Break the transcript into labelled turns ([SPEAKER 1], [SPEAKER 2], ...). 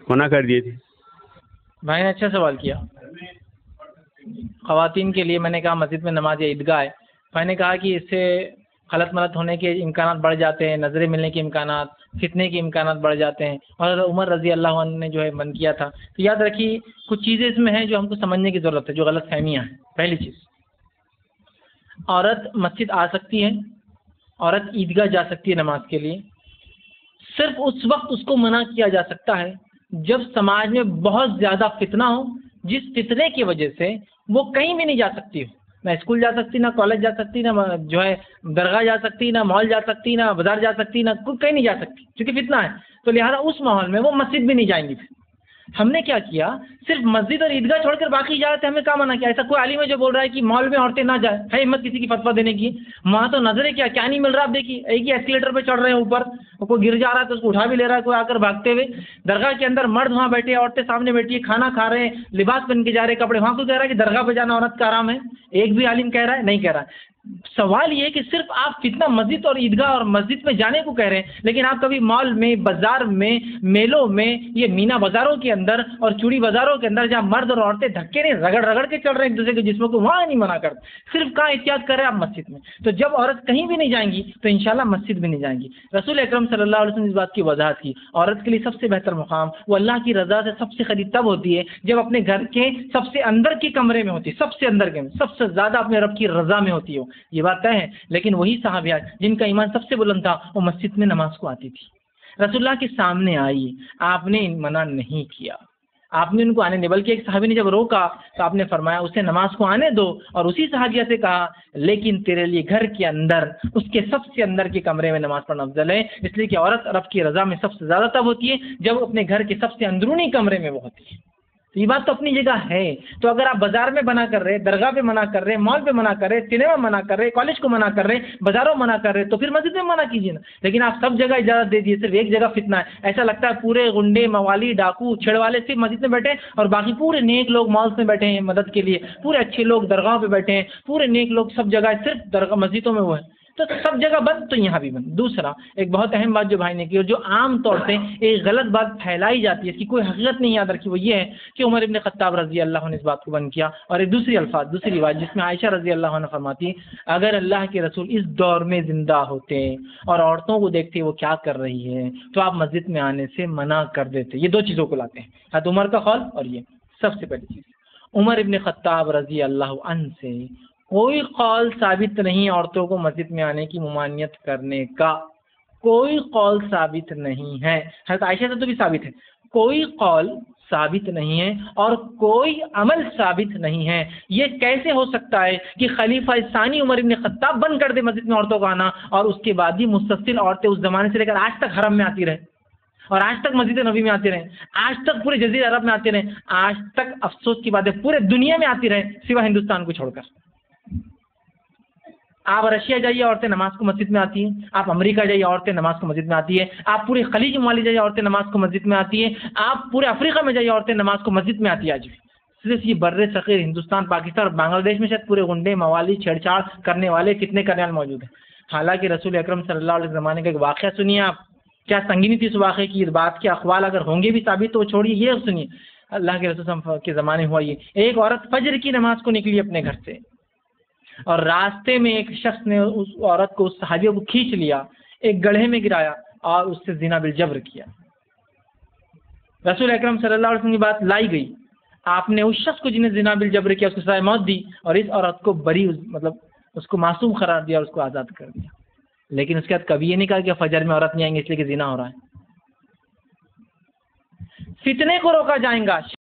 [SPEAKER 1] منع کر دیے تھے.
[SPEAKER 2] بھائی نے اچھا سوال کیا. خواتین کے لیے میں نے کہا مسجد میں نماز یا عیدگاہ ہے. بھائی نے کہا کہ اس سے غلط ملط ہونے کے امکانات بڑھ جاتے ہیں، نظریں ملنے کے امکانات، فتنے کے امکانات بڑھ جاتے ہیں، اور عمر رضی اللہ عنہ نے جو ہے من کیا تھا. تو یاد رکھیے کچھ چیزیں اس میں ہیں جو ہم کو سمجھنے کی ضرورت ہے، جو غلط فہمیاں ہیں. پہلی چیز، عورت مسجد آ سکتی ہے، عورت عیدگاہ جا سکتی ہے نماز کے لیے. صرف اس وقت اس کو منع کیا جا سکتا ہے جب سماج میں بہت زیادہ فتنہ ہو، جس فتنے کی وجہ سے وہ کہیں بھی نہیں جا سکتی ہو. نہ اسکول جا سکتی، نہ کالج جا سکتی، نہ جو ہے درگاہ جا سکتی، نہ مال جا سکتی، نہ بازار جا سکتی، نہ کہیں نہیں جا سکتی کیونکہ فتنہ ہے. تو لہٰذا اس ماحول میں وہ مسجد بھی نہیں جائیں گی. پھر ہم نے کیا کیا، صرف مسجد اور عیدگاہ چھوڑ کر باقی اجازت ہمیں کہاں منع کیا. ایسا کوئی عالم ہے جو بول رہا ہے کہ مال میں عورتیں نہ جائیں؟ ہے ہمت کسی کی فتویٰ دینے کی؟ وہاں تو نظریں کیا نہیں مل رہا. آپ دیکھیے ایک ہی ایسکیلیٹر پہ چڑھ رہے ہیں اوپر، کوئی گر جا رہا ہے تو اس کو اٹھا بھی لے رہا ہے کوئی آ کر بھاگتے ہوئے. درگاہ کے اندر مرد وہاں بیٹھے، عورتیں سامنے بیٹھی ہے، کھانا کھا رہے ہیں، لباس پہن کے جا رہے ہیں کپڑے. وہاں کوئی کہہ رہا ہے کہ درگاہ پہ جانا عورت کا آرام ہے؟ ایک بھی عالم کہہ رہا ہے؟ نہیں کہہ رہا ہے. سوال یہ ہے کہ صرف آپ فتنہ مسجد اور عیدگاہ اور مسجد میں جانے کو کہہ رہے ہیں، لیکن آپ کبھی مال میں، بازار میں، میلوں میں، یہ مینا بازاروں کے اندر اور چوڑی بازاروں کے اندر جہاں مرد اور عورتیں دھکے نہیں رگڑ رگڑ کے چل رہے ہیں ایک دوسرے کے جسموں کو، وہاں نہیں منع کرتے. صرف کہاں احتیاط کر رہے ہیں آپ؟ مسجد میں. تو جب عورت کہیں بھی نہیں جائیں گی تو انشاءاللہ مسجد بھی نہیں جائیں گی. رسول اکرم صلی اللہ علیہ وسلم نے اس بات کی وضاحت کی. عورت کے لیے سب سے بہتر مقام وہ اللہ کی رضا سے سب سے قریب تب ہوتی ہے جب اپنے گھر کے سب سے اندر کے کمرے میں ہوتی ہے، سب سے اندر کے میں، سب سے زیادہ اپنے رب کی رضا میں ہوتی ہو. یہ بات طے ہے. لیکن وہی صحابیات جن کا ایمان سب سے بلند تھا وہ مسجد میں نماز کو آتی تھی. رسول اللہ کے سامنے آئی، آپ نے منع نہیں کیا، آپ نے ان کو آنے دیا. بلکہ ایک صحابی نے جب روکا تو آپ نے فرمایا اسے نماز کو آنے دو، اور اسی صحابیہ سے کہا لیکن تیرے لیے گھر کے اندر اس کے سب سے اندر کے کمرے میں نماز پڑھنا افضل ہے. اس لیے کہ عورت رب کی رضا میں سب سے زیادہ تب ہوتی ہے جب اپنے گھر کے سب سے اندرونی کمرے میں وہ ہوتی ہے. تو یہ بات تو اپنی جگہ ہے. تو اگر آپ بازار میں منع کر رہے، درگاہ پہ منع کر رہے، مال پہ منع کر رہے، سنیما منع کر رہے، کالج کو منع کر رہے، بازاروں منع کر رہے، تو پھر مسجد میں منع کیجیے نا. لیکن آپ سب جگہ اجازت دے دیے، صرف ایک جگہ فتنہ ہے. ایسا لگتا ہے پورے غنڈے، موالی، ڈاکو، چھڑ والے صرف مسجد میں بیٹھے اور باقی پورے نیک لوگ مالس میں بیٹھے ہیں مدد کے لیے، پورے اچھے لوگ درگاہوں پہ بیٹھے ہیں، پورے نیک لوگ سب جگہ صرف درگاہ مسجدوں میں وہ ہے. تو سب جگہ بند تو یہاں بھی بند. دوسرا ایک بہت اہم بات جو بھائی نے کی اور جو عام طور سے ایک غلط بات پھیلائی جاتی ہے، اس کی کوئی حقیقت نہیں یاد رکھی، وہ یہ ہے کہ عمر ابن خطاب رضی اللہ عنہ نے اس بات کو بند کیا. اور ایک دوسری روایت جس میں عائشہ رضی اللہ عنہ فرماتی اگر اللہ کے رسول اس دور میں زندہ ہوتے اور عورتوں کو دیکھتے وہ کیا کر رہی ہے تو آپ مسجد میں آنے سے منع کر دیتے. یہ دو چیزوں کو لاتے ہیں، حضرت عمر کا قول اور یہ. سب سے پہلی چیز، عمر ابن خطاب رضی اللہ عنہ سے کوئی قول ثابت نہیں عورتوں کو مسجد میں آنے کی ممانعت کرنے کا، کوئی قول ثابت نہیں ہے. حضرت عائشہ سے تو بھی ثابت ہے، کوئی قول ثابت نہیں ہے اور کوئی عمل ثابت نہیں ہے. یہ کیسے ہو سکتا ہے کہ خلیفہ ثانی عمر ابن خطاب بند کر دے مسجد میں عورتوں کا آنا، اور اس کے بعد بھی مسلسل عورتیں اس زمانے سے لے کر آج تک حرم میں آتی رہے، اور آج تک مسجد نبی میں آتے رہے، آج تک پورے جزیرہ عرب میں آتے رہے، آج تک افسوس کی بات ہے پورے دنیا میں آتی رہے سوا ہندوستان کو چھوڑ کر. آپ رشیا جائیے عورتیں نماز کو مسجد میں آتی ہیں، آپ امریکہ جائیے عورتیں نماز کو مسجد میں آتی ہے، آپ پورے خلیج ممالک جائیے عورتیں نماز کو مسجد میں آتی ہیں، آپ پورے افریقہ میں جائیے عورتیں نماز کو مسجد میں آتی ہے. آج بھی صرف یہ بر صغیر ہندوستان، پاکستان اور بنگلہ دیش میں شاید پورے غنڈے، موالی، چھیڑ چھاڑ کرنے والے، فتنے کرنے والے موجود ہیں. حالانکہ رسول اکرم صلی اللہ علیہ زمانے کا ایک واقعہ سنیے آپ، کیا سنگینی تھی اس واقعے کی. بات کے اقوال اگر ہوں گے بھی ثابت تو چھوڑیے، یہ سنیے اللہ کے رسول کے زمانے ہوا یہ. ایک عورت فجر کی نماز کو نکلی اپنے گھر سے، اور راستے میں ایک شخص نے اس عورت کو، اس صحابیہ کو کھینچ لیا، ایک گڑھے میں گرایا اور اس سے زنا بالجبر کیا. رسول اکرم صلی اللہ علیہ وسلم کی بات لائی گئی، آپ نے اس شخص کو جنہیں زنا بالجبر کیا اس کو سزائے موت دی، اور اس عورت کو بری، مطلب اس کو معصوم قرار دیا اور اس کو آزاد کر دیا. لیکن اس کے بعد کبھی یہ نہیں کہا کہ فجر میں عورت نہیں آئیں گے اس لیے کہ زنا ہو رہا ہے. فتنے کو روکا جائے گا.